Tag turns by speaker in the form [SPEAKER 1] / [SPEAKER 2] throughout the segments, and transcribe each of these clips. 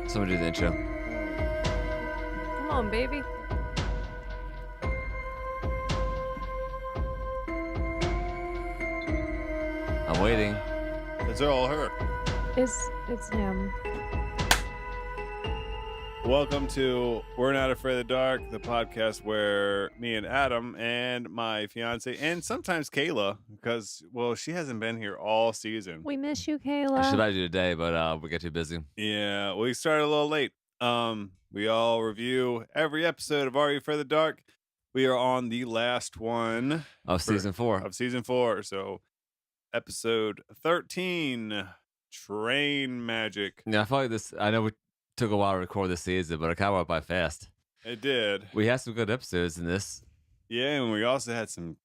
[SPEAKER 1] Someone do the intro.
[SPEAKER 2] Come on, baby.
[SPEAKER 1] I'm waiting.
[SPEAKER 3] It's all her.
[SPEAKER 2] It's him.
[SPEAKER 3] Welcome to We're Not Afraid of the Dark, the podcast where me and Adam and my fiance and sometimes Kayla, because she hasn't been here all season.
[SPEAKER 2] We miss you,
[SPEAKER 1] I should
[SPEAKER 2] Kayla.
[SPEAKER 1] I do today, but we get too busy.
[SPEAKER 3] Yeah, we started a little late. We all review every episode of Are You Afraid of the Dark. We are on the last one
[SPEAKER 1] Of season 4.
[SPEAKER 3] of season 4. So episode 13, Train Magic.
[SPEAKER 1] Yeah, I feel like this. I know we took a while to record this season, but it kind of went by fast.
[SPEAKER 3] It did.
[SPEAKER 1] We had some good episodes in this.
[SPEAKER 3] Yeah, and we also had some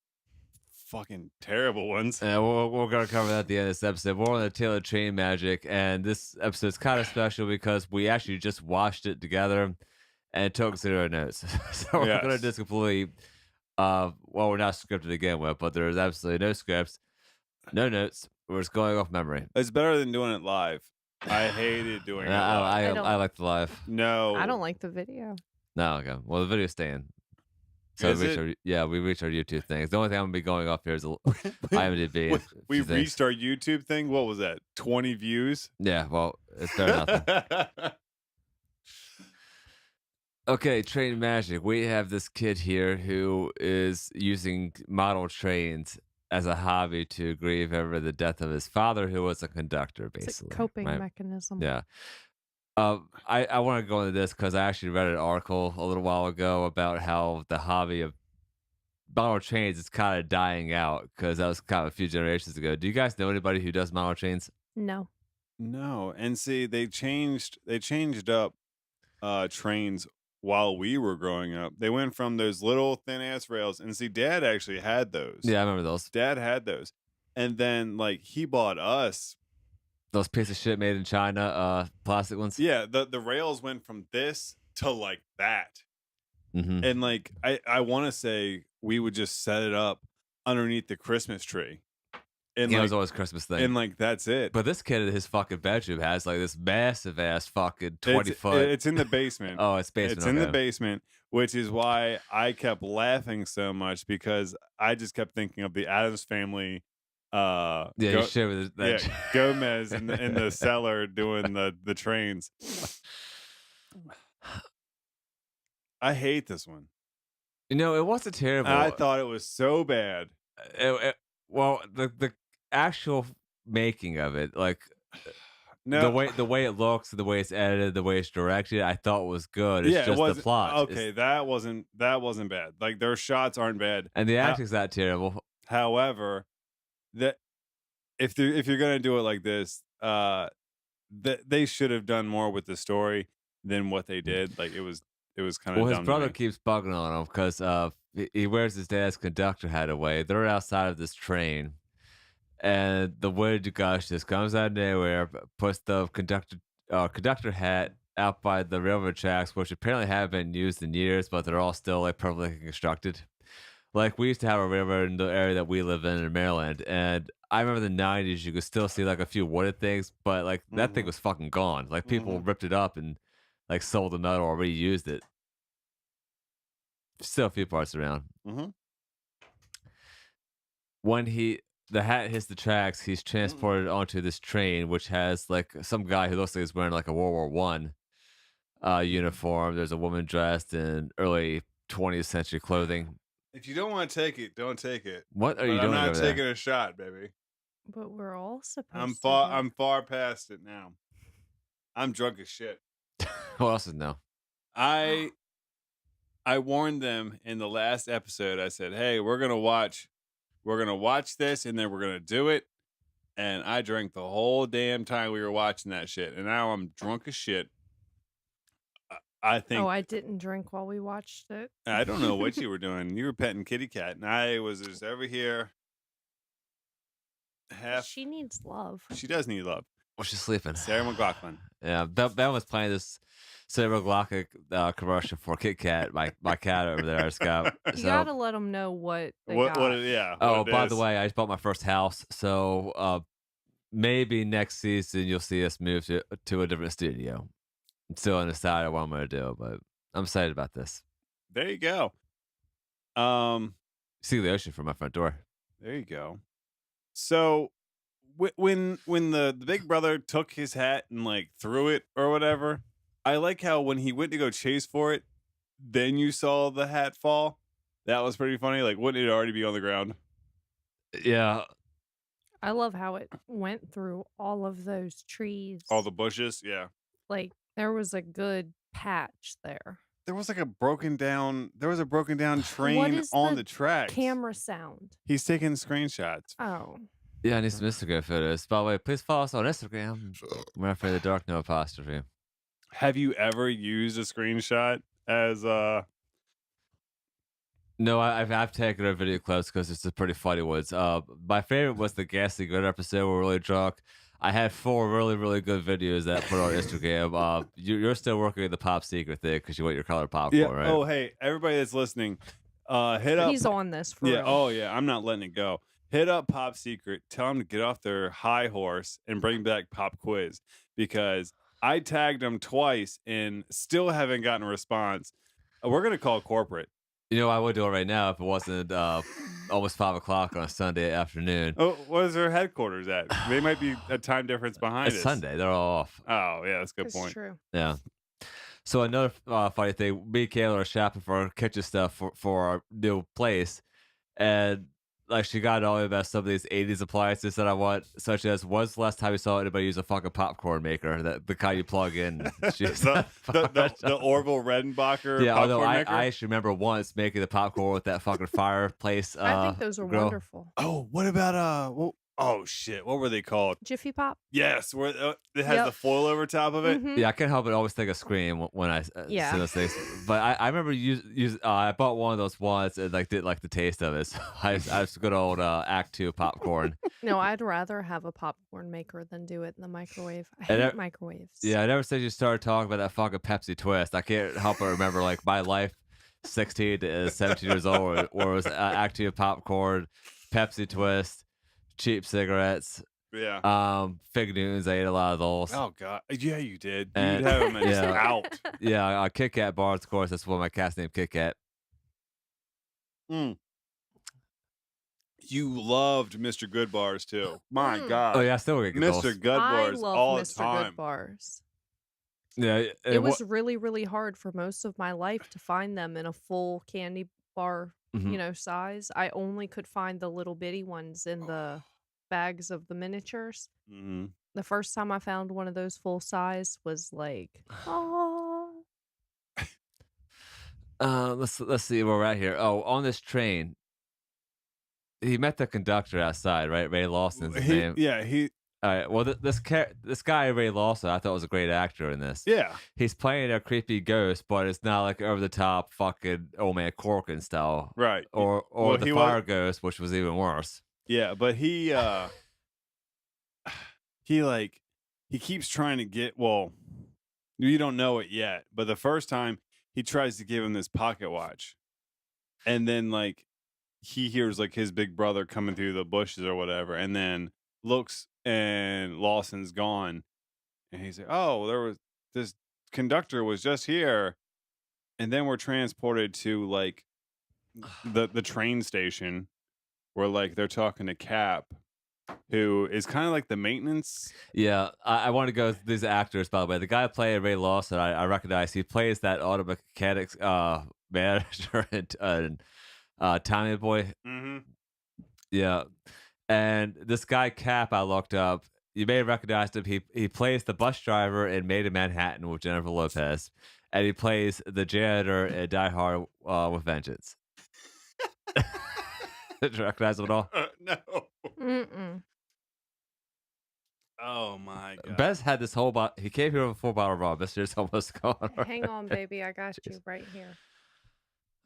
[SPEAKER 3] fucking terrible ones.
[SPEAKER 1] And we're going to cover that at the end of this episode. We're on the Tail of Train Magic, and this episode's kind of special because we actually just watched it together and took zero notes. So we're
[SPEAKER 3] Yes.
[SPEAKER 1] going to just completely, we're not scripted to begin with, but there's absolutely no scripts, no notes. We're just going off memory.
[SPEAKER 3] It's better than doing it live. I hated doing it
[SPEAKER 1] And
[SPEAKER 3] live.
[SPEAKER 2] don't-
[SPEAKER 1] I like the live.
[SPEAKER 3] No.
[SPEAKER 2] I don't like the video.
[SPEAKER 1] No, okay. Well, the video's staying. So
[SPEAKER 3] Is
[SPEAKER 1] we reached our YouTube things. The only thing I'm gonna be going off here is IMDb. a
[SPEAKER 3] We
[SPEAKER 1] few things.
[SPEAKER 3] reached our YouTube thing. What was that? 20 views?
[SPEAKER 1] Yeah, well, it's better than nothing. Okay, Train Magic. We have this kid here who is using model trains as a hobby to grieve over the death of his father, who was a conductor,
[SPEAKER 2] It's
[SPEAKER 1] basically.
[SPEAKER 2] a coping
[SPEAKER 1] right?
[SPEAKER 2] mechanism.
[SPEAKER 1] Yeah. I want to go into this because I actually read an article a little while ago about how the hobby of model trains is kind of dying out because that was kind of a few generations ago. Do you guys know anybody who does model trains?
[SPEAKER 2] No.
[SPEAKER 3] No. And see, they changed up trains while we were growing up. They went from those little thin ass rails. And see, Dad actually had those.
[SPEAKER 1] Yeah, I remember those.
[SPEAKER 3] Dad had those. And then he bought us.
[SPEAKER 1] Those piece of shit made in China, plastic ones.
[SPEAKER 3] Yeah, the rails went from this to that.
[SPEAKER 1] Mm-hmm.
[SPEAKER 3] And I want to say we would just set it up underneath the Christmas tree. And
[SPEAKER 1] It was always a Christmas thing.
[SPEAKER 3] and that's it.
[SPEAKER 1] But this kid in his fucking bedroom has this massive ass fucking 20 foot.
[SPEAKER 3] It's in the basement.
[SPEAKER 1] Oh, it's basement.
[SPEAKER 3] It's in the
[SPEAKER 1] okay.
[SPEAKER 3] basement, which is why I kept laughing so much because I just kept thinking of the Addams Family.
[SPEAKER 1] Yeah, you share with that.
[SPEAKER 3] Yeah, Gomez in the cellar doing the trains. I hate this one.
[SPEAKER 1] It wasn't terrible.
[SPEAKER 3] I thought it was so bad.
[SPEAKER 1] Well, the actual making of it,
[SPEAKER 3] No,
[SPEAKER 1] the way it looks, the way it's edited, the way it's directed, I thought was good. It's just
[SPEAKER 3] wasn't
[SPEAKER 1] the plot.
[SPEAKER 3] Okay, that wasn't bad. Their shots aren't bad.
[SPEAKER 1] And the acting's not terrible.
[SPEAKER 3] However, that if you're gonna do it like this, they should have done more with the story than what they did. It was kind of
[SPEAKER 1] Well,
[SPEAKER 3] dumb
[SPEAKER 1] his brother
[SPEAKER 3] to me.
[SPEAKER 1] keeps bugging on him because he wears his dad's conductor hat away. They're outside of this train, and the wooden gush just comes out of nowhere, puts the conductor hat out by the railroad tracks, which apparently haven't been used in years, but they're all still perfectly constructed. We used to have a railroad in the area that we live in Maryland, and I remember the 90s, you could still see a few wooded things, but that thing was fucking gone. People ripped it up and sold the metal or reused it. Still a few parts around.
[SPEAKER 3] Mhm.
[SPEAKER 1] When the hat hits the tracks, he's transported onto this train, which has some guy who looks like he's wearing a World War I uniform. There's a woman dressed in early 20th century clothing.
[SPEAKER 3] If you don't want to take it, don't take it.
[SPEAKER 1] What are you
[SPEAKER 3] But
[SPEAKER 1] doing
[SPEAKER 3] I'm not
[SPEAKER 1] over there?
[SPEAKER 3] taking a shot, baby.
[SPEAKER 2] But we're all supposed
[SPEAKER 3] I'm
[SPEAKER 2] to.
[SPEAKER 3] far.
[SPEAKER 2] do-
[SPEAKER 3] I'm far past it now. I'm drunk as shit.
[SPEAKER 1] Who else is no?
[SPEAKER 3] I warned them in the last episode. I said, "Hey, we're gonna watch this, and then we're gonna do it." And I drank the whole damn time we were watching that shit, and now I'm drunk as shit. I think.
[SPEAKER 2] Oh, I didn't drink while we watched it.
[SPEAKER 3] I don't know what you were doing. You were petting kitty cat, and I was just over here.
[SPEAKER 2] She needs love.
[SPEAKER 3] She does need love.
[SPEAKER 1] Was she sleeping?
[SPEAKER 3] Sarah McLachlan.
[SPEAKER 1] Yeah, Ben was playing this Sarah McLachlan commercial for Kit Kat, my cat over there, Scott.
[SPEAKER 2] You
[SPEAKER 1] So,
[SPEAKER 2] gotta let them know what they
[SPEAKER 3] What?
[SPEAKER 2] got.
[SPEAKER 3] Yeah.
[SPEAKER 1] oh,
[SPEAKER 3] what it
[SPEAKER 1] by
[SPEAKER 3] is.
[SPEAKER 1] the way, I just bought my first house, so maybe next season you'll see us move to a different studio. I'm still undecided what I'm going to do, but I'm excited about this.
[SPEAKER 3] There you go.
[SPEAKER 1] See the ocean from my front door.
[SPEAKER 3] There you go. So when the big brother took his hat and like threw it or whatever, I like how when he went to go chase for it, then you saw the hat fall. That was pretty funny. Like, wouldn't it already be on the ground?
[SPEAKER 1] Yeah,
[SPEAKER 2] I love how it went through all of those trees.
[SPEAKER 3] All the bushes. Yeah.
[SPEAKER 2] like there was a good patch there.
[SPEAKER 3] There was like a broken down train
[SPEAKER 2] is
[SPEAKER 3] on
[SPEAKER 2] the
[SPEAKER 3] the tracks.
[SPEAKER 2] Camera sound.
[SPEAKER 3] He's taking screenshots.
[SPEAKER 2] Oh,
[SPEAKER 1] yeah, I need some Instagram photos. By the way, please follow us on Instagram. We're afraid the dark, no apostrophe.
[SPEAKER 3] Have you ever used a screenshot as
[SPEAKER 1] No, I've taken our video clips because it's a pretty funny ones. My favorite was the Ghastly Good episode. We're really drunk. I had 4 really, really good videos that put on Instagram. You're still working at the Pop Secret thing because you want your colored popcorn, right?
[SPEAKER 3] Oh, hey, everybody that's listening, hit up.
[SPEAKER 2] he's on this for
[SPEAKER 3] Yeah.
[SPEAKER 2] real.
[SPEAKER 3] Oh, yeah. I'm not letting it go. Hit up Pop Secret. Tell them to get off their high horse and bring back Pop Quiz because I tagged them twice and still haven't gotten a response. We're gonna call corporate.
[SPEAKER 1] You know, I would do it right now if it wasn't almost 5 o'clock on a Sunday afternoon.
[SPEAKER 3] Oh, where's their headquarters at? They might be a time difference behind
[SPEAKER 1] It's
[SPEAKER 3] us.
[SPEAKER 1] Sunday. They're all off.
[SPEAKER 3] Oh, yeah, that's a good
[SPEAKER 2] It's
[SPEAKER 3] point.
[SPEAKER 2] true.
[SPEAKER 1] Yeah. So another funny thing, me and Kayla are shopping for kitchen stuff for our new place, and like she got all about some of these 80s appliances that I want, such as when's the last time you saw anybody use a fucking popcorn maker, the kind you plug in?
[SPEAKER 3] the Orville Redenbacher
[SPEAKER 1] yeah, although
[SPEAKER 3] popcorn
[SPEAKER 1] I
[SPEAKER 3] maker.
[SPEAKER 1] actually remember once making the popcorn with that fucking fireplace.
[SPEAKER 2] I think those are
[SPEAKER 1] grill.
[SPEAKER 2] wonderful.
[SPEAKER 3] Oh, what about oh shit, what were they called?
[SPEAKER 2] Jiffy Pop.
[SPEAKER 3] Yes, where it has
[SPEAKER 2] Yep.
[SPEAKER 3] the foil over top of it.
[SPEAKER 2] Mhm.
[SPEAKER 1] Yeah, I can't help but always think of Scream when I
[SPEAKER 2] Yeah.
[SPEAKER 1] see those things. But I remember I bought one of those once and like didn't like the taste of it. So I was good old Act 2 popcorn.
[SPEAKER 2] No, I'd rather have a popcorn maker than do it in the microwave. I
[SPEAKER 1] And
[SPEAKER 2] hate
[SPEAKER 1] I-
[SPEAKER 2] microwaves.
[SPEAKER 1] Yeah, ever since you started talking about that fucking Pepsi Twist, I can't help but remember like my life, 16 to 17 years old, where it was Act 2 popcorn, Pepsi Twist, cheap cigarettes,
[SPEAKER 3] Yeah.
[SPEAKER 1] Fig Newtons. I ate a lot of those.
[SPEAKER 3] Oh god. Yeah, you did.
[SPEAKER 1] And-
[SPEAKER 3] You'd have them just
[SPEAKER 1] yeah.
[SPEAKER 3] out.
[SPEAKER 1] Yeah, Kit Kat bars, of course. That's what my cat's named Kit Kat.
[SPEAKER 3] You loved Mr. Good Bars too. My
[SPEAKER 2] Mm.
[SPEAKER 3] God.
[SPEAKER 1] Oh yeah, I still get
[SPEAKER 3] Mr.
[SPEAKER 1] those.
[SPEAKER 3] Good
[SPEAKER 2] I
[SPEAKER 3] Bars
[SPEAKER 2] love
[SPEAKER 3] all
[SPEAKER 2] Mr.
[SPEAKER 3] the time.
[SPEAKER 2] Good Bars.
[SPEAKER 1] Yeah,
[SPEAKER 2] It was really, really hard for most of my life to find them in a full candy bar,
[SPEAKER 1] Mhm.
[SPEAKER 2] size. I only could find the little bitty ones in the bags of the miniatures.
[SPEAKER 3] Mm-hmm.
[SPEAKER 2] The first time I found one of those full size was like, oh,
[SPEAKER 1] Let's see where we're at here. Oh, on this train, he met the conductor outside, right? Ray Lawson's his name.
[SPEAKER 3] He
[SPEAKER 1] All right. Well, this guy Ray Lawson, I thought was a great actor in this.
[SPEAKER 3] yeah.
[SPEAKER 1] He's playing a creepy ghost, but it's not like over the top fucking old man Corkin style,
[SPEAKER 3] Right.
[SPEAKER 1] or
[SPEAKER 3] Well,
[SPEAKER 1] the
[SPEAKER 3] he
[SPEAKER 1] fire
[SPEAKER 3] was-
[SPEAKER 1] ghost, which was even worse.
[SPEAKER 3] Yeah, but he he keeps trying to get, well, you don't know it yet, but the first time he tries to give him this pocket watch. And then like he hears like his big brother coming through the bushes or whatever, and then looks and Lawson's gone. And he's like, "Oh, there was this conductor was just here." And then we're transported to like the train station where like they're talking to Cap, who is kind of like the maintenance.
[SPEAKER 1] Yeah, I want to go with these actors, by the way. The guy playing Ray Lawson, I recognize. He plays that auto mechanics manager and Tommy Boy.
[SPEAKER 3] Mm-hmm.
[SPEAKER 1] Yeah. And this guy Cap, I looked up. You may have recognized him. He plays the bus driver in Made in Manhattan with Jennifer Lopez, and he plays the janitor in Die Hard with Vengeance. Did you recognize him at all?
[SPEAKER 3] No.
[SPEAKER 2] mm-mm.
[SPEAKER 3] Oh my god.
[SPEAKER 1] Bez had this whole bottle. He came here with a full bottle of rum. This year's almost gone.
[SPEAKER 2] Hang on, baby. I got you right here.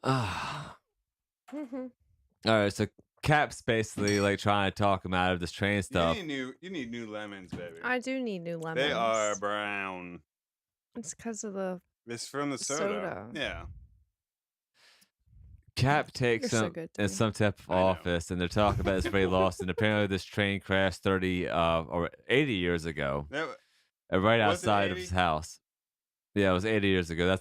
[SPEAKER 1] Ah.
[SPEAKER 2] Mm-hmm.
[SPEAKER 1] All right, so Cap's basically like trying to talk him out of this train stuff.
[SPEAKER 3] You need new lemons, baby.
[SPEAKER 2] I do need new lemons.
[SPEAKER 3] They are brown.
[SPEAKER 2] It's because of the
[SPEAKER 3] It's from the
[SPEAKER 2] soda.
[SPEAKER 3] Yeah.
[SPEAKER 1] Cap takes
[SPEAKER 2] You're so
[SPEAKER 1] him
[SPEAKER 2] good to
[SPEAKER 1] in
[SPEAKER 2] me.
[SPEAKER 1] some type of
[SPEAKER 3] I know.
[SPEAKER 1] office, and they're talking about his very lost. And apparently, this train crashed 30 or 80 years ago,
[SPEAKER 3] That,
[SPEAKER 1] right
[SPEAKER 3] Was it
[SPEAKER 1] outside of
[SPEAKER 3] 80?
[SPEAKER 1] his house. Yeah, it was 80 years ago.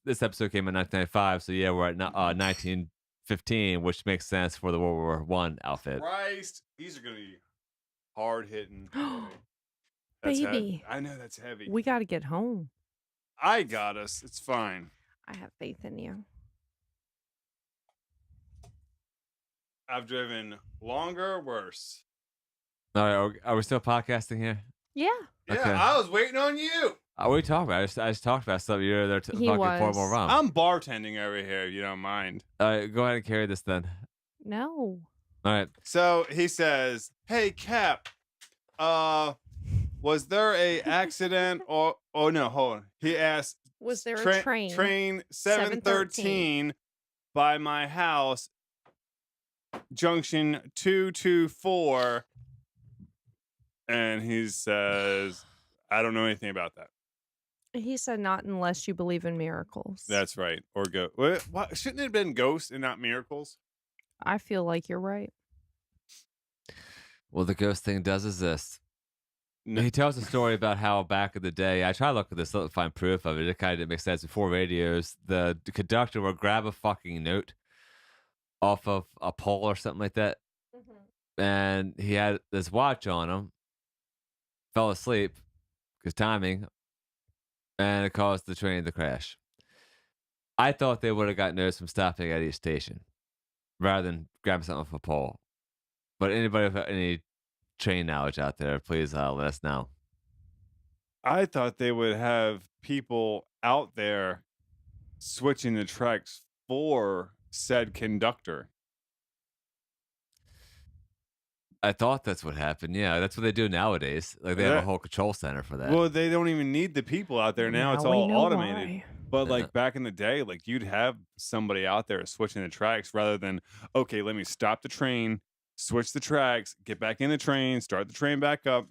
[SPEAKER 1] This episode came in 1995, so yeah, we're at 1915, which makes sense for the World War One outfit.
[SPEAKER 3] Christ, these are gonna be hard hitting.
[SPEAKER 2] Baby.
[SPEAKER 3] I know that's heavy.
[SPEAKER 2] We got to get home.
[SPEAKER 3] I got us. It's fine.
[SPEAKER 2] I have faith in you.
[SPEAKER 3] I've driven longer or worse.
[SPEAKER 1] All right, are we still podcasting here?
[SPEAKER 2] Yeah.
[SPEAKER 3] Yeah,
[SPEAKER 1] Okay.
[SPEAKER 3] I was waiting on you.
[SPEAKER 1] What are we talking about? I just talked about something. You're there to
[SPEAKER 2] He
[SPEAKER 1] fucking pour
[SPEAKER 2] was.
[SPEAKER 1] more rum.
[SPEAKER 3] I'm bartending over here, if you don't mind.
[SPEAKER 1] All right, go ahead and carry this then.
[SPEAKER 2] No.
[SPEAKER 1] All right.
[SPEAKER 3] So he says, "Hey Cap, was there a accident or oh no, hold on." He asked,
[SPEAKER 2] Was there a train?
[SPEAKER 3] Train 713 by my house, junction 224. And he says, "I don't know anything about that."
[SPEAKER 2] He said not unless you believe in miracles.
[SPEAKER 3] That's right. Or go. What? Shouldn't it have been ghosts and not miracles?
[SPEAKER 2] I feel like you're right.
[SPEAKER 1] Well, the ghost thing does exist.
[SPEAKER 3] No.
[SPEAKER 1] He tells a story about how back in the day, I try to look at this to find proof of it. It kind of didn't make sense. Before radios, the conductor would grab a fucking note off of a pole or something like that, and he had this watch on him. Fell asleep because timing, and it caused the train to crash. I thought they would have got notice from stopping at each station rather than grabbing something off a pole. But anybody with any train knowledge out there, please let us know.
[SPEAKER 3] I thought they would have people out there switching the tracks for said conductor.
[SPEAKER 1] I thought that's what happened. Yeah, that's what they do nowadays. Like they have
[SPEAKER 3] Yeah.
[SPEAKER 1] a whole control center for that.
[SPEAKER 3] Well, they don't even need the people out there now. It's
[SPEAKER 2] we
[SPEAKER 3] all
[SPEAKER 2] know
[SPEAKER 3] automated.
[SPEAKER 2] why.
[SPEAKER 3] But
[SPEAKER 1] Yeah.
[SPEAKER 3] like back in the day, like you'd have somebody out there switching the tracks rather than, okay, let me stop the train, switch the tracks, get back in the train, start the train back up.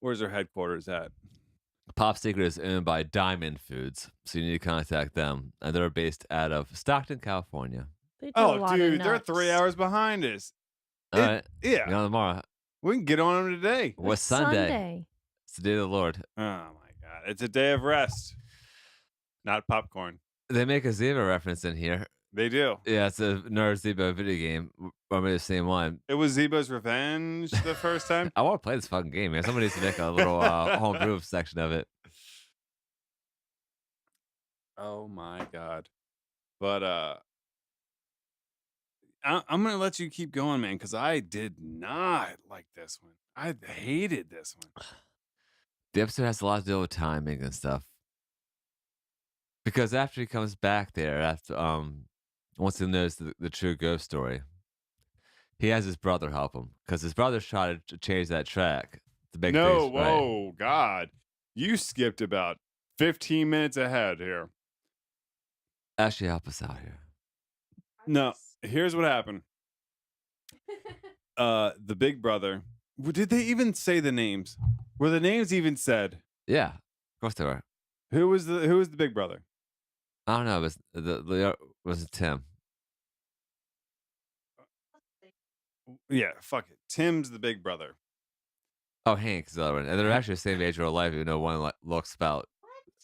[SPEAKER 3] Where's their headquarters at?
[SPEAKER 1] Pop Secret is owned by Diamond Foods, so you need to contact them. And they're based out of Stockton, California.
[SPEAKER 2] They do a
[SPEAKER 3] Oh,
[SPEAKER 2] lot of
[SPEAKER 3] dude, they're
[SPEAKER 2] nuts.
[SPEAKER 3] 3 hours behind us.
[SPEAKER 1] All
[SPEAKER 3] It-
[SPEAKER 1] right,
[SPEAKER 3] Yeah,
[SPEAKER 1] get on tomorrow.
[SPEAKER 3] we can get on them today.
[SPEAKER 1] What's
[SPEAKER 2] It's
[SPEAKER 1] Sunday? It's the day of the Lord.
[SPEAKER 3] Oh my God. It's a day of rest, not popcorn.
[SPEAKER 1] They make a Zebra reference in here.
[SPEAKER 3] They do.
[SPEAKER 1] Yeah, it's a Nerd Zebra video game. Or maybe the same one.
[SPEAKER 3] It was Zeba's Revenge the first time.
[SPEAKER 1] I want to play this fucking game, man. Somebody needs to make a little homebrew section of it.
[SPEAKER 3] Oh my God. But I'm gonna let you keep going, man, because I did not like this one. I hated this one.
[SPEAKER 1] The episode has a lot to do with timing and stuff. Because after he comes back there, after once he knows the true ghost story, he has his brother help him because his brother's trying to change that track. The big
[SPEAKER 3] No,
[SPEAKER 1] face, right?
[SPEAKER 3] whoa, God. You skipped about 15 minutes ahead here.
[SPEAKER 1] Actually, help us out here.
[SPEAKER 3] No, here's what happened. The big brother. Did they even say the names? Were the names even said?
[SPEAKER 1] Yeah, of course they were.
[SPEAKER 3] Who was the big brother?
[SPEAKER 1] I don't know. It was it Tim?
[SPEAKER 3] Yeah, fuck it. Tim's the big brother.
[SPEAKER 1] Oh, Hank's the other one. And they're actually the same age or life, even though one looks about.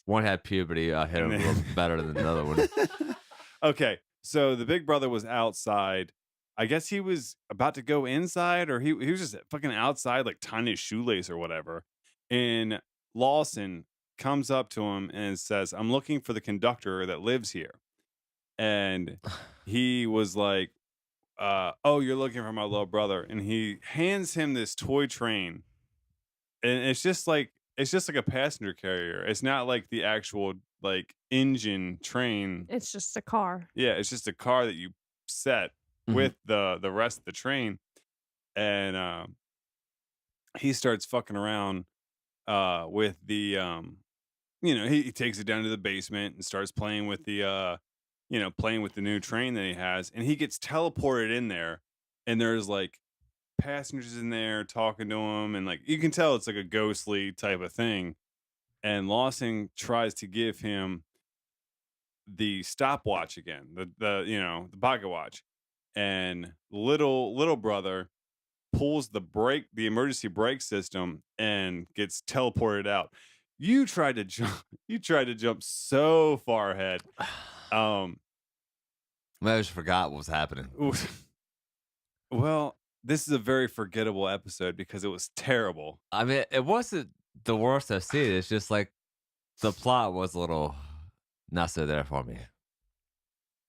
[SPEAKER 1] One had puberty, hit him a little better than the other one.
[SPEAKER 3] Okay, so the big brother was outside. I guess he was about to go inside, or he was just fucking outside, like tying his shoelace or whatever. And Lawson comes up to him and says, "I'm looking for the conductor that lives here." And he was like, "Oh, you're looking for my little brother." And he hands him this toy train, and it's just like a passenger carrier. It's not like the actual like engine train.
[SPEAKER 2] It's just a car.
[SPEAKER 3] Yeah, it's just a car that you set
[SPEAKER 1] Mhm.
[SPEAKER 3] with the rest of the train. And he starts fucking around with the he takes it down to the basement and starts playing with the playing with the new train that he has, and he gets teleported in there, and there's like passengers in there talking to him, and like you can tell it's like a ghostly type of thing. And Lawson tries to give him the stopwatch again, the pocket watch, and little brother pulls the emergency brake system, and gets teleported out. You tried to jump. You tried to jump so far ahead.
[SPEAKER 1] I just forgot what was happening.
[SPEAKER 3] Well, this is a very forgettable episode because it was terrible.
[SPEAKER 1] I mean, it wasn't the worst I've seen. It's just like the plot was a little not so there for me.
[SPEAKER 3] It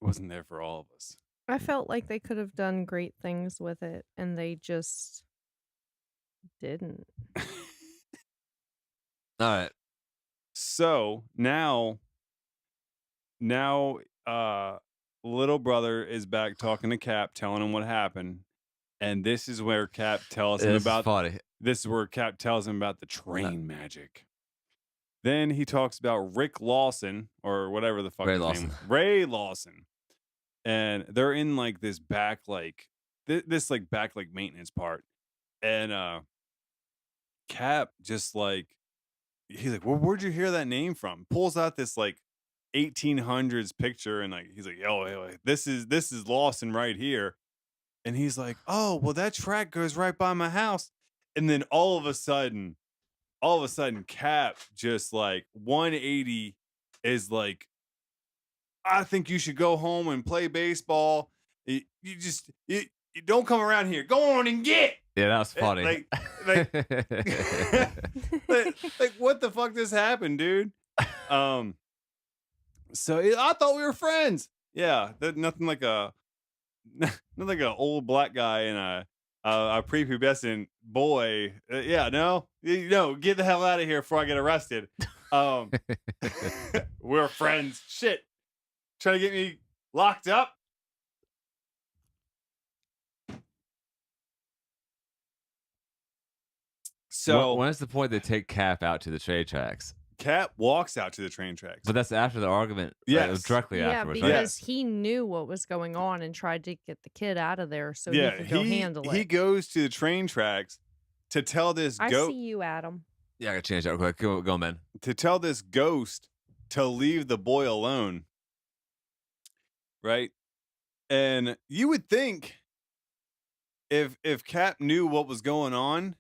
[SPEAKER 3] wasn't there for all of us.
[SPEAKER 2] I felt like they could have done great things with it, and they just didn't.
[SPEAKER 1] All right.
[SPEAKER 3] So now, little brother is back talking to Cap, telling him what happened, and this is where Cap tells him
[SPEAKER 1] It's
[SPEAKER 3] about.
[SPEAKER 1] funny.
[SPEAKER 3] This is where Cap tells him about the train magic. Then he talks about Rick Lawson, or whatever the fuck
[SPEAKER 1] Ray
[SPEAKER 3] his
[SPEAKER 1] Lawson.
[SPEAKER 3] name. Ray Lawson. And they're in like this back this back maintenance part. And Cap just like, he's like, well, where'd you hear that name from? Pulls out this like 1800s picture, and like he's like, yo, this is Lawson right here. And he's like, oh, well, that track goes right by my house. And then all of a sudden, Cap just like 180 is like, I think you should go home and play baseball. You don't come around here. Go on and get.
[SPEAKER 1] Yeah, that was funny.
[SPEAKER 3] Like what the fuck just happened, dude? So I thought we were friends. Yeah, nothing like an old black guy and a prepubescent boy. Get the hell out of here before I get arrested. We're friends. Shit. Trying to get me locked up. So
[SPEAKER 1] when's the point they take Cap out to the train tracks?
[SPEAKER 3] Cap walks out to the train tracks.
[SPEAKER 1] But that's after the argument.
[SPEAKER 3] Yes.
[SPEAKER 1] Directly
[SPEAKER 2] Yeah,
[SPEAKER 1] afterwards. Right?
[SPEAKER 2] because he knew what was going on and tried to get the kid out of there so he could go handle it.
[SPEAKER 3] He goes to the train tracks to tell this
[SPEAKER 2] I see you, Adam.
[SPEAKER 1] Yeah, I gotta change that real quick. Go, man.
[SPEAKER 3] To tell this ghost to leave the boy alone. Right? And you would think if Cap knew what was going on,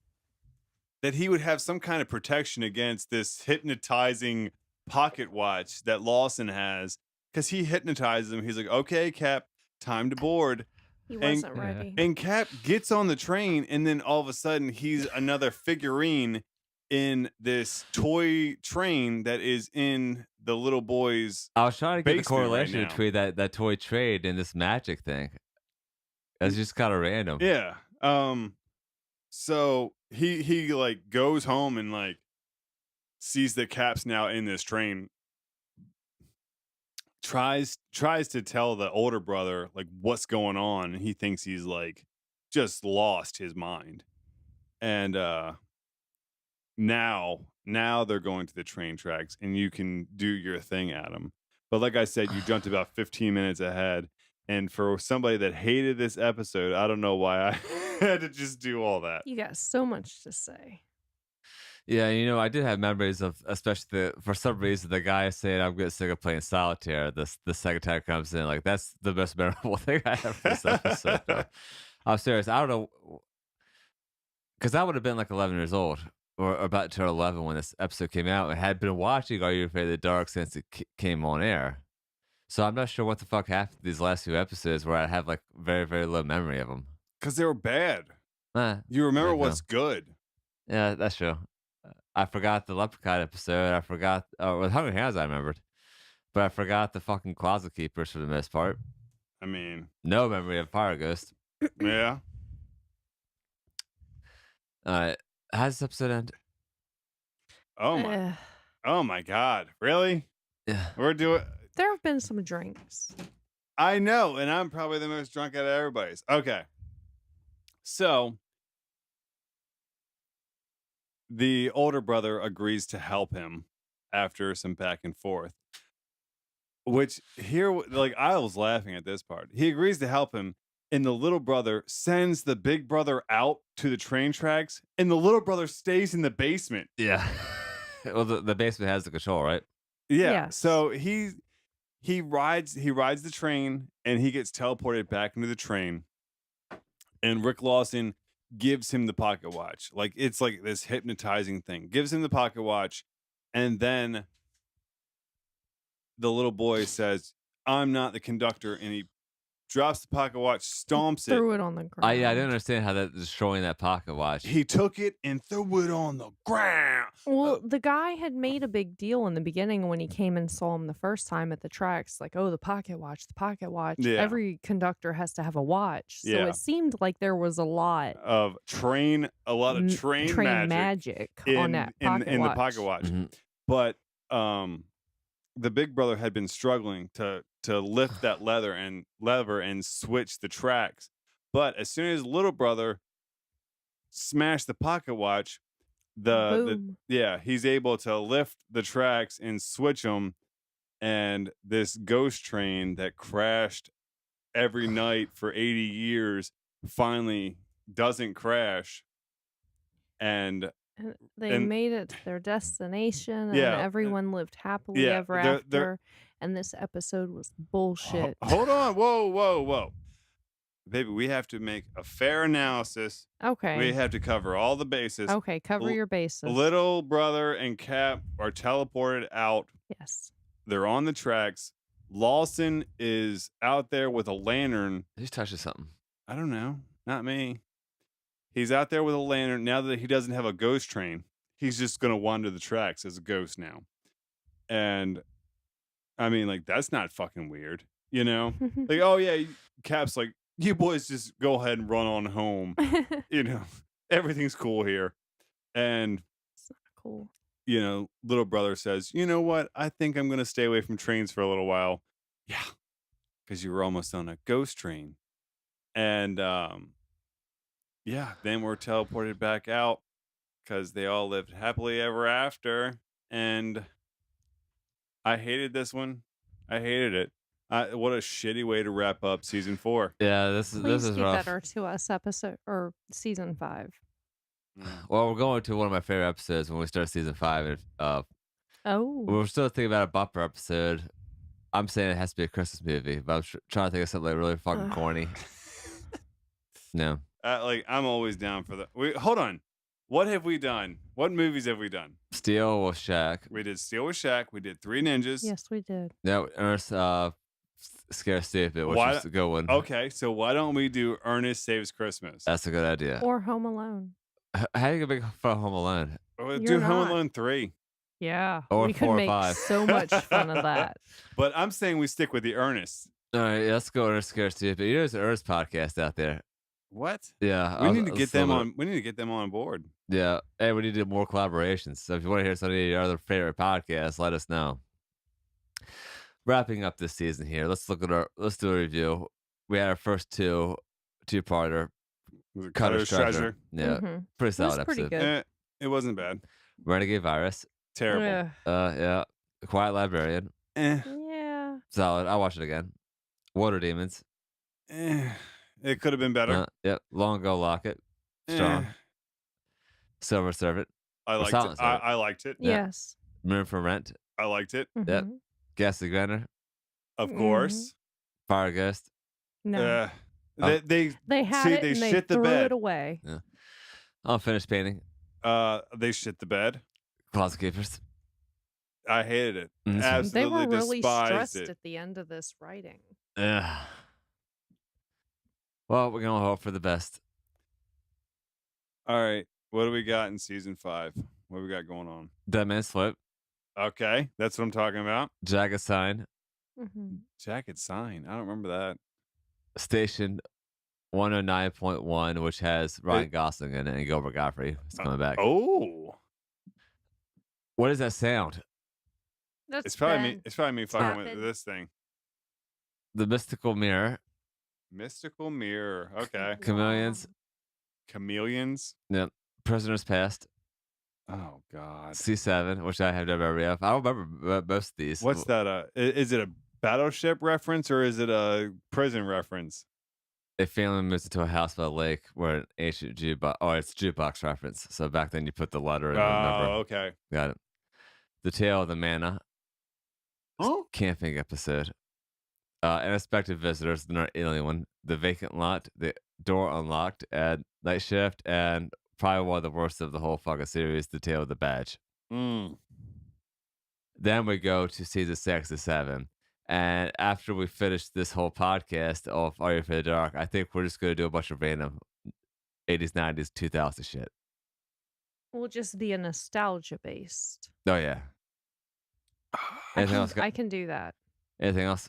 [SPEAKER 3] that he would have some kind of protection against this hypnotizing pocket watch that Lawson has, because he hypnotizes him. He's like, okay, Cap, time to board.
[SPEAKER 2] He wasn't ready.
[SPEAKER 3] And Cap gets on the train, and then all of a sudden he's another figurine in this toy train that is in the little boy's.
[SPEAKER 1] I was trying to get the correlation
[SPEAKER 3] right
[SPEAKER 1] between that toy trade and this magic thing. It's just kind of random.
[SPEAKER 3] Yeah. So he like goes home and like sees that Cap's now in this train. Tries to tell the older brother like what's going on, and he thinks he's like just lost his mind. And now they're going to the train tracks, and you can do your thing, Adam. But like I said, you jumped about 15 minutes ahead. And for somebody that hated this episode, I don't know why I had to just do all that.
[SPEAKER 2] You got so much to say.
[SPEAKER 1] Yeah, I did have memories of, especially for some reason, the guy saying, I'm getting sick of playing solitaire. The second time comes in. Like, that's the most memorable thing I have for this episode. I'm serious. I don't know. Because I would have been like 11 years old, or about to turn 11 when this episode came out, and had been watching Are You Afraid of the Dark since it came on air. So I'm not sure what the fuck happened these last few episodes where I have like very, very low memory of them.
[SPEAKER 3] Because they were bad. You remember what's good.
[SPEAKER 1] Yeah, that's true. I forgot the Leprechaun episode. I forgot, with Hungry Hands I remembered. But I forgot the fucking Closet Keepers for the most part.
[SPEAKER 3] I mean.
[SPEAKER 1] No memory of Fire Ghost.
[SPEAKER 3] Yeah.
[SPEAKER 1] How does this episode end?
[SPEAKER 3] Oh my God. Really?
[SPEAKER 1] Yeah.
[SPEAKER 3] We're doing.
[SPEAKER 2] There have been some drinks.
[SPEAKER 3] I know, and I'm probably the most drunk out of everybody's. Okay. So the older brother agrees to help him after some back and forth. Which here, like I was laughing at this part. He agrees to help him, and the little brother sends the big brother out to the train tracks, and the little brother stays in the basement.
[SPEAKER 1] Yeah. Well, the basement has the control, right?
[SPEAKER 3] Yeah.
[SPEAKER 2] Yes.
[SPEAKER 3] So he rides the train, and he gets teleported back into the train. And Rick Lawson gives him the pocket watch. Like it's like this hypnotizing thing. Gives him the pocket watch, and then the little boy says, "I'm not the conductor," and he drops the pocket watch, stomps it.
[SPEAKER 2] Threw it on the ground.
[SPEAKER 1] I didn't understand how that destroying that pocket watch.
[SPEAKER 3] He took it and threw it on the ground.
[SPEAKER 2] Well, the guy had made a big deal in the beginning when he came and saw him the first time at the tracks, like, oh, the pocket watch, the pocket watch.
[SPEAKER 3] Yeah.
[SPEAKER 2] Every conductor has to have a watch. So
[SPEAKER 3] Yeah.
[SPEAKER 2] it seemed like there was a lot
[SPEAKER 3] Of train
[SPEAKER 2] train magic on that pocket
[SPEAKER 3] in
[SPEAKER 2] watch.
[SPEAKER 3] the pocket watch.
[SPEAKER 1] Mhm.
[SPEAKER 3] But the big brother had been struggling to lift that lever and switch the tracks. But as soon as little brother smashed the pocket watch,
[SPEAKER 2] Boom.
[SPEAKER 3] he's able to lift the tracks and switch them. And this ghost train that crashed every night for 80 years finally doesn't crash. And
[SPEAKER 2] And they
[SPEAKER 3] and-
[SPEAKER 2] made it to their destination,
[SPEAKER 3] Yeah,
[SPEAKER 2] and everyone lived happily
[SPEAKER 3] yeah,
[SPEAKER 2] ever
[SPEAKER 3] they're-
[SPEAKER 2] after. And this episode was bullshit.
[SPEAKER 3] hold on, whoa. Baby, we have to make a fair analysis.
[SPEAKER 2] Okay.
[SPEAKER 3] We have to cover all the bases.
[SPEAKER 2] Okay, cover
[SPEAKER 3] L-
[SPEAKER 2] your bases.
[SPEAKER 3] Little brother and Cap are teleported out.
[SPEAKER 2] Yes.
[SPEAKER 3] They're on the tracks. Lawson is out there with a lantern.
[SPEAKER 1] He's touching something.
[SPEAKER 3] I don't know. Not me. He's out there with a lantern. Now that he doesn't have a ghost train, he's just going to wander the tracks as a ghost now. And I mean, like, that's not fucking weird. You know? Like, oh, yeah. Cap's like, you boys just go ahead and run on home. You know, everything's cool here. And,
[SPEAKER 2] It's not cool.
[SPEAKER 3] you know, little brother says, you know what? I think I'm going to stay away from trains for a little while. Yeah. Because you were almost on a ghost train. And, yeah, then we're teleported back out because they all lived happily ever after. And I hated this one. I hated it. What a shitty way to wrap up season 4.
[SPEAKER 1] Yeah, this is
[SPEAKER 2] Please be
[SPEAKER 1] rough.
[SPEAKER 2] better to us, episode or season 5.
[SPEAKER 1] Well, we're going to one of my favorite episodes when we start season 5. And
[SPEAKER 2] Oh,
[SPEAKER 1] we're still thinking about a bumper episode. I'm saying it has to be a Christmas movie, but I'm trying to think of something like really fucking corny. No.
[SPEAKER 3] Like, I'm always down for that. Hold on. What have we done? What movies have we done?
[SPEAKER 1] Steel with Shaq.
[SPEAKER 3] We did Steel with Shaq. We did Three Ninjas.
[SPEAKER 2] yes, we did.
[SPEAKER 1] No, Ernest Scare Stupid, which
[SPEAKER 3] Why-
[SPEAKER 1] was a good one.
[SPEAKER 3] Okay, so why don't we do Ernest Saves Christmas?
[SPEAKER 1] That's a good idea.
[SPEAKER 2] Or Home Alone.
[SPEAKER 1] How do you get big for Home Alone?
[SPEAKER 3] We'll
[SPEAKER 2] You're
[SPEAKER 3] do Home
[SPEAKER 2] not.
[SPEAKER 3] Alone 3.
[SPEAKER 2] Yeah,
[SPEAKER 1] Or
[SPEAKER 2] we
[SPEAKER 1] 4
[SPEAKER 2] could
[SPEAKER 1] or
[SPEAKER 2] make
[SPEAKER 1] 5.
[SPEAKER 2] so much fun of that.
[SPEAKER 3] But I'm saying we stick with the Ernest.
[SPEAKER 1] All right, let's go Ernest Scare Stupid. You know, there's an Ernest podcast out there.
[SPEAKER 3] What?
[SPEAKER 1] Yeah.
[SPEAKER 3] We need to get them on. We need to get them on board.
[SPEAKER 1] Yeah. Hey, we need to do more collaborations. So if you want to hear some of your other favorite podcasts, let us know. Wrapping up this season here, let's do a review. We had our first two-parter.
[SPEAKER 3] Was it
[SPEAKER 1] Cutter's Treasure. Yeah.
[SPEAKER 2] Mhm.
[SPEAKER 1] Pretty
[SPEAKER 2] It was
[SPEAKER 1] solid
[SPEAKER 2] pretty
[SPEAKER 1] episode.
[SPEAKER 2] good.
[SPEAKER 3] It wasn't bad.
[SPEAKER 1] Renegade Virus.
[SPEAKER 3] Terrible.
[SPEAKER 1] Yeah. Quiet Librarian.
[SPEAKER 2] Yeah.
[SPEAKER 1] Solid. I'll watch it again. Water Demons.
[SPEAKER 3] It could have been better.
[SPEAKER 1] Yep. Long Ago Locket. Strong. Silver Servant.
[SPEAKER 3] I liked
[SPEAKER 1] Silent
[SPEAKER 3] it.
[SPEAKER 1] Servant.
[SPEAKER 3] I liked it.
[SPEAKER 1] Yeah.
[SPEAKER 2] Yes.
[SPEAKER 1] Room for Rent.
[SPEAKER 3] I liked it.
[SPEAKER 1] Yep.
[SPEAKER 2] Mhm.
[SPEAKER 1] Ghastly Gunner.
[SPEAKER 3] Of course.
[SPEAKER 1] Fire Ghost.
[SPEAKER 2] No.
[SPEAKER 3] They
[SPEAKER 2] they had
[SPEAKER 3] see,
[SPEAKER 2] it
[SPEAKER 3] they
[SPEAKER 2] and they
[SPEAKER 3] shit the
[SPEAKER 2] threw
[SPEAKER 3] bed.
[SPEAKER 2] it away.
[SPEAKER 1] Unfinished Painting.
[SPEAKER 3] They shit the bed.
[SPEAKER 1] Closet Keepers.
[SPEAKER 3] I hated it.
[SPEAKER 1] Mhm.
[SPEAKER 3] Absolutely
[SPEAKER 2] They were really
[SPEAKER 3] despised
[SPEAKER 2] stressed
[SPEAKER 3] it.
[SPEAKER 2] at the end of this writing.
[SPEAKER 1] Ugh. Well, we're going to hope for the best.
[SPEAKER 3] All right. What do we got in season 5? What do we got going on?
[SPEAKER 1] Dead Man's Flip.
[SPEAKER 3] Okay. That's what I'm talking about.
[SPEAKER 1] Jagged Sign.
[SPEAKER 2] Hmm.
[SPEAKER 3] Jacket Sign. I don't remember that.
[SPEAKER 1] Station 109.1, which has Ryan Gosling in it and Gilbert Godfrey is coming back.
[SPEAKER 3] Oh.
[SPEAKER 1] What is that sound?
[SPEAKER 2] That's
[SPEAKER 3] It's probably me.
[SPEAKER 2] Ben.
[SPEAKER 3] It's probably me fucking with
[SPEAKER 2] happened.
[SPEAKER 3] this thing.
[SPEAKER 1] The Mystical Mirror.
[SPEAKER 3] Mystical Mirror. Okay.
[SPEAKER 1] Chameleons.
[SPEAKER 3] Chameleons.
[SPEAKER 1] Prisoners Past.
[SPEAKER 3] Oh God.
[SPEAKER 1] C7, which I have no memory of. I don't remember most of these.
[SPEAKER 3] What's that? Is it a Battleship reference or is it a prison reference?
[SPEAKER 1] A family moves into a house by a lake where an ancient jukebox. Oh, it's jukebox reference. So back then you put the letter in the number.
[SPEAKER 3] Oh, okay.
[SPEAKER 1] Got it. The Tale of the Mana
[SPEAKER 3] Oh,
[SPEAKER 1] camping episode. Unexpected visitors, the not alien one. The vacant lot, the door unlocked, and night shift, and probably one of the worst of the whole fucking series, The Tale of the Badge. Then we go to season 6 and 7. And after we finish this whole podcast of Are You for the Dark, I think we're just going to do a bunch of random 80s, 90s, 2000 shit.
[SPEAKER 2] Will just be a nostalgia based.
[SPEAKER 1] Oh, yeah. Anything else?
[SPEAKER 2] I can do that.
[SPEAKER 1] Anything else?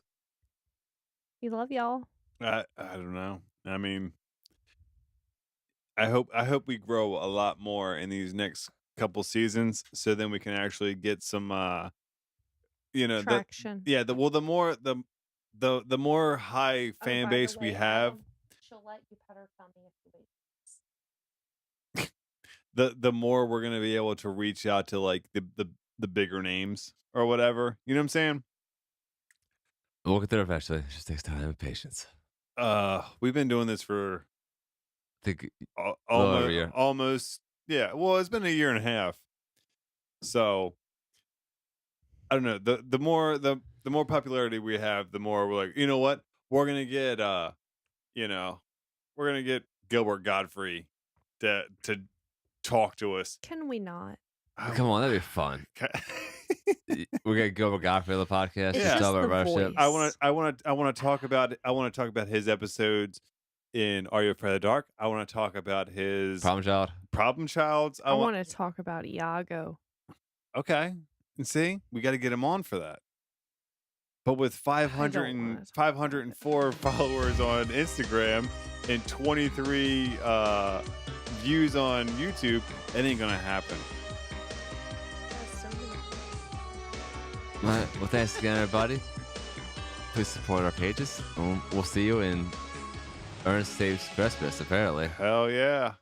[SPEAKER 2] We love y'all.
[SPEAKER 3] I don't know. I mean, I hope we grow a lot more in these next couple seasons, so then we can actually get some,
[SPEAKER 2] Traction.
[SPEAKER 3] the more high fan base we have,
[SPEAKER 2] she'll let you pet her tummy if you wait.
[SPEAKER 3] the more we're gonna be able to reach out to like the bigger names or whatever. You know what I'm saying?
[SPEAKER 1] We'll get there eventually. It just takes time and patience.
[SPEAKER 3] We've been doing this for
[SPEAKER 1] I think
[SPEAKER 3] almost,
[SPEAKER 1] a year.
[SPEAKER 3] Yeah. Well, it's been a year and a half. So I don't know. The more popularity we have, the more we're like, you know what? We're gonna get we're gonna get Gilbert Godfrey to talk to us.
[SPEAKER 2] Can we not?
[SPEAKER 1] Come on, that'd be fun. We're gonna go with Godfrey on the podcast.
[SPEAKER 3] It's
[SPEAKER 1] Just
[SPEAKER 3] just
[SPEAKER 1] talk about
[SPEAKER 2] the
[SPEAKER 1] Rush
[SPEAKER 2] voice.
[SPEAKER 3] I want to talk about his episodes in Are You Afraid of the Dark. I want to talk about his
[SPEAKER 1] Problem Child.
[SPEAKER 3] Childs.
[SPEAKER 2] I want to talk about Iago.
[SPEAKER 3] Okay. And see, we got to get him on for that. But with 504 followers on Instagram and 23 views on YouTube, it ain't gonna happen.
[SPEAKER 1] All right. Well, thanks again, everybody. Please support our pages. We'll see you in Ernest Saves Christmas, apparently.
[SPEAKER 3] Hell yeah.